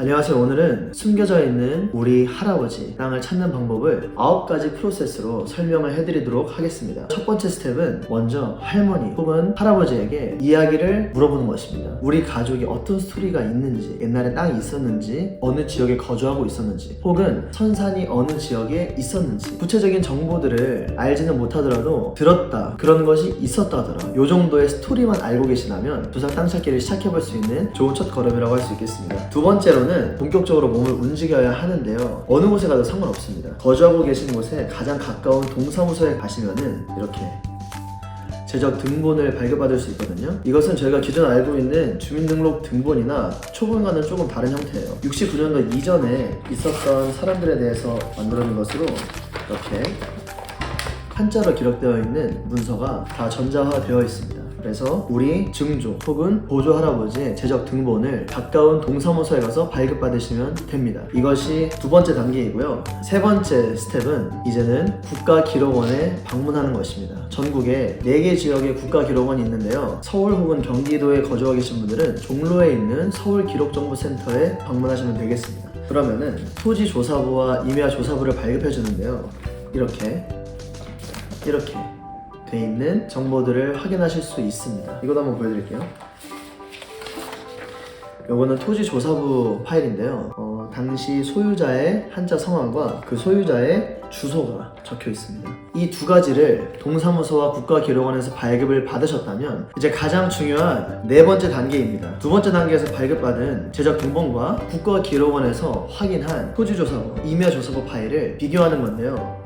안녕하세요. 오늘은 숨겨져 있는 우리 할아버지 땅을 찾는 방법을 9가지 프로세스로 설명을 해드리도록 하겠습니다. 첫 번째 스텝은 먼저 할머니 혹은 할아버지에게 이야기를 물어보는 것입니다. 우리 가족이 어떤 스토리가 있는지, 옛날에 땅이 있었는지, 어느 지역에 거주하고 있었는지, 혹은 선산이 어느 지역에 있었는지 구체적인 정보들을 알지는 못하더라도 들었다, 그런 것이 있었다 하더라, 요 정도의 스토리만 알고 계시다면 부산 땅 찾기를 시작해볼 수 있는 좋은 첫 걸음이라고 할 수 있겠습니다. 두 번째로는 본격적으로 몸을 움직여야 하는데요, 어느 곳에 가도 상관없습니다. 거주하고 계신 곳에 가장 가까운 동사무소에 가시면은 이렇게 제적 등본을 발급받을 수 있거든요. 이것은 저희가 기존 알고 있는 주민등록 등본이나 초본과는 조금 다른 형태예요. 69년도 이전에 있었던 사람들에 대해서 만들어진 것으로 이렇게 한자로 기록되어 있는 문서가 다 전자화되어 있습니다. 그래서 우리 증조 혹은 보조 할아버지의 제적 등본을 가까운 동사무소에 가서 발급받으시면 됩니다. 이것이 두 번째 단계이고요. 세 번째 스텝은 이제는 국가기록원에 방문하는 것입니다. 전국에 4개 지역의 국가기록원이 있는데요, 서울 혹은 경기도에 거주하고 계신 분들은 종로에 있는 서울기록정보센터에 방문하시면 되겠습니다. 그러면은 토지조사부와 임야조사부를 발급해 주는데요, 이렇게 돼 있는 정보들을 확인하실 수 있습니다. 이것도 한번 보여드릴게요. 요거는 토지조사부 파일인데요, 당시 소유자의 한자 성함과 그 소유자의 주소가 적혀 있습니다. 이 두 가지를 동사무소와 국가기록원에서 발급을 받으셨다면 이제 가장 중요한 네 번째 단계입니다. 두 번째 단계에서 발급받은 제적 등본과 국가기록원에서 확인한 토지조사부, 임야조사부 파일을 비교하는 건데요,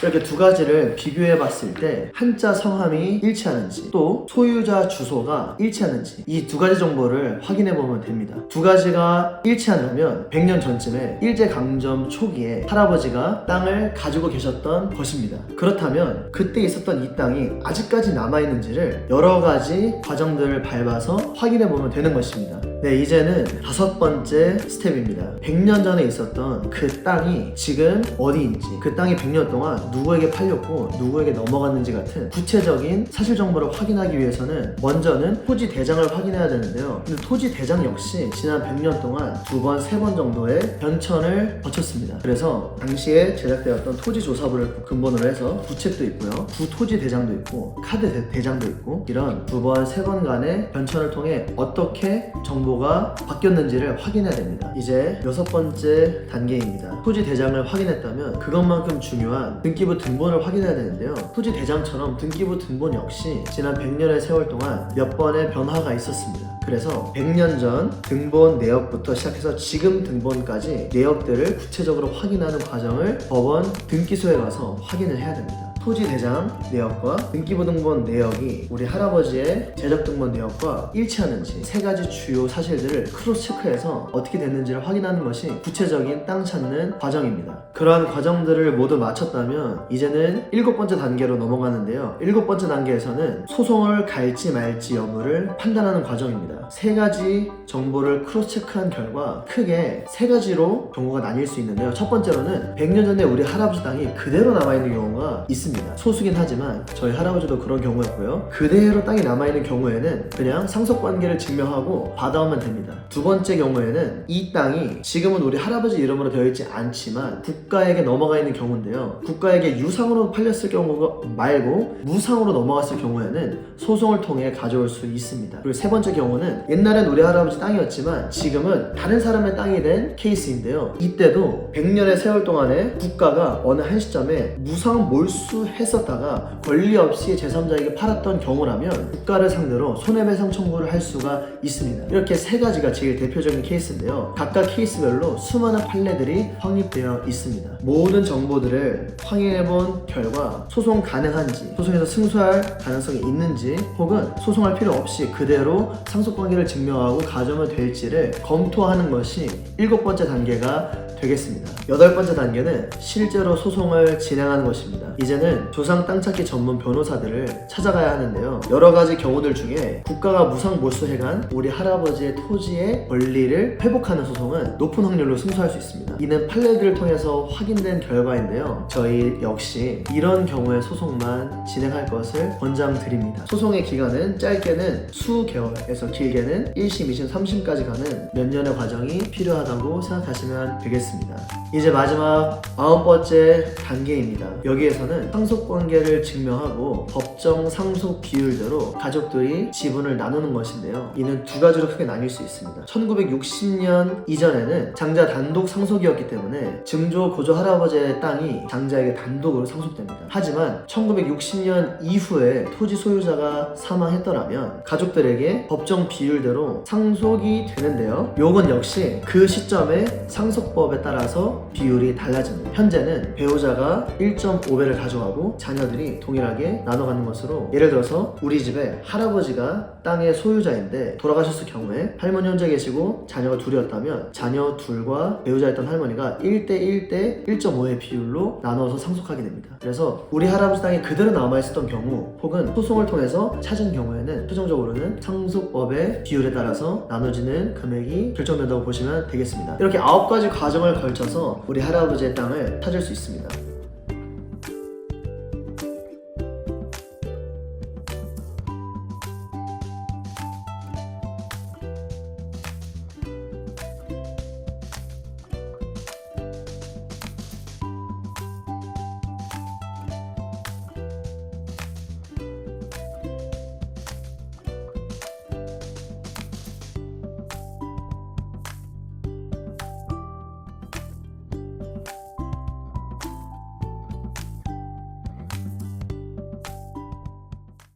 이렇게 두 가지를 비교해 봤을 때 한자 성함이 일치하는지, 또 소유자 주소가 일치하는지, 이 두 가지 정보를 확인해 보면 됩니다. 두 가지가 일치한다면 100년 전쯤에 일제강점 초기에 할아버지가 땅을 가지고 계셨던 것입니다. 그렇다면 그때 있었던 이 땅이 아직까지 남아있는지를 여러 가지 과정들을 밟아서 확인해 보면 되는 것입니다. 네, 이제는 5번째 스텝입니다. 100년 전에 있었던 그 땅이 지금 어디인지, 그 땅이 100년 동안 누구에게 팔렸고 누구에게 넘어갔는지 같은 구체적인 사실 정보를 확인하기 위해서는 먼저는 토지 대장을 확인해야 되는데요, 근데 토지 대장 역시 지난 100년 동안 2번, 3번 정도의 변천을 거쳤습니다. 그래서 당시에 제작되었던 토지조사부를 근본으로 해서 부책도 있고요, 부토지 대장도 있고 카드 대장도 있고, 이런 2번, 3번간의 변천을 통해 어떻게 정보가 바뀌었는지를 확인해야 됩니다. 이제 6번째 단계입니다. 토지 대장을 확인했다면 그것만큼 중요한 등기부 등본을 확인해야 되는데요, 토지 대장처럼 등기부 등본 역시 지난 100년의 세월 동안 몇 번의 변화가 있었습니다. 그래서 100년 전 등본 내역부터 시작해서 지금 등본까지 내역들을 구체적으로 확인하는 과정을 법원 등기소에 가서 확인을 해야 됩니다. 토지 대장 내역과 등기부 등본 내역이 우리 할아버지의 제적 등본 내역과 일치하는지, 3가지 주요 사실들을 크로스 체크해서 어떻게 됐는지를 확인하는 것이 구체적인 땅 찾는 과정입니다. 그러한 과정들을 모두 마쳤다면 이제는 7번째 단계로 넘어가는데요, 7번째 단계에서는 소송을 갈지 말지 여부를 판단하는 과정입니다. 3가지 정보를 크로스 체크한 결과 크게 3가지로 경우가 나뉠 수 있는데요, 첫 번째로는 100년 전에 우리 할아버지 땅이 그대로 남아있는 경우가 있습니다. 소수긴 하지만 저희 할아버지도 그런 경우였고요, 그대로 땅이 남아있는 경우에는 그냥 상속관계를 증명하고 받아오면 됩니다. 두 번째 경우에는 이 땅이 지금은 우리 할아버지 이름으로 되어 있지 않지만 국가에게 넘어가 있는 경우인데요, 국가에게 유상으로 팔렸을 경우 말고 무상으로 넘어갔을 경우에는 소송을 통해 가져올 수 있습니다. 그리고 세 번째 경우는 옛날엔 우리 할아버지 땅이었지만 지금은 다른 사람의 땅이 된 케이스인데요, 이때도 100년의 세월 동안에 국가가 어느 한 시점에 무상 몰수했었다가 권리 없이 제3자에게 팔았던 경우라면 국가를 상대로 손해배상 청구를 할 수가 있습니다. 이렇게 3가지가 제일 대표적인 케이스인데요, 각각 케이스별로 수많은 판례들이 확립되어 있습니다. 모든 정보들을 확인해본 결과 소송 가능한지, 소송에서 승소할 가능성이 있는지, 혹은 소송할 필요 없이 그대로 상속관계를 증명하고 가져오면 될지를 검토하는 것이 7번째 단계가 되겠습니다. 8번째 단계는 실제로 소송을 진행하는 것입니다. 이제는 조상 땅 찾기 전문 변호사들을 찾아가야 하는데요. 여러 가지 경우들 중에 국가가 무상몰수해간 우리 할아버지의 토지의 권리를 회복하는 소송은 높은 확률로 승소할 수 있습니다. 이는 판례들을 통해서 확인된 결과인데요. 저희 역시 이런 경우의 소송만 진행할 것을 권장드립니다. 소송의 기간은 짧게는 수개월에서 길게는 1심, 2심, 3심까지 가는 몇 년의 과정이 필요하다고 생각하시면 되겠습니다. 이제 마지막 9번째 단계입니다. 여기에서는 상속관계를 증명하고 법정 상속 비율대로 가족들이 지분을 나누는 것인데요. 이는 두 가지로 크게 나뉠 수 있습니다. 1960년 이전에는 장자 단독 상속이었기 때문에 증조 고조 할아버지의 땅이 장자에게 단독으로 상속됩니다. 하지만 1960년 이후에 토지 소유자가 사망했더라면 가족들에게 법정 비율대로 상속이 되는데요. 요건 역시 그 시점에 상속법에 따라서 비율이 달라집니다. 현재는 배우자가 1.5배를 가져가고 자녀들이 동일하게 나눠 갖는 것으로, 예를 들어서 우리 집에 할아버지가 땅의 소유자인데 돌아가셨을 경우에 할머니 혼자 계시고 자녀가 둘이었다면 자녀 둘과 배우자였던 할머니가 1대 1.5의 비율로 나눠서 상속하게 됩니다. 그래서 우리 할아버지 땅이 그대로 남아있었던 경우 혹은 소송을 통해서 찾은 경우에는 최종적으로는 상속법의 비율에 따라서 나눠지는 금액이 결정된다고 보시면 되겠습니다. 이렇게 9가지 과정을 걸쳐서 우리 할아버지의 땅을 찾을 수 있습니다.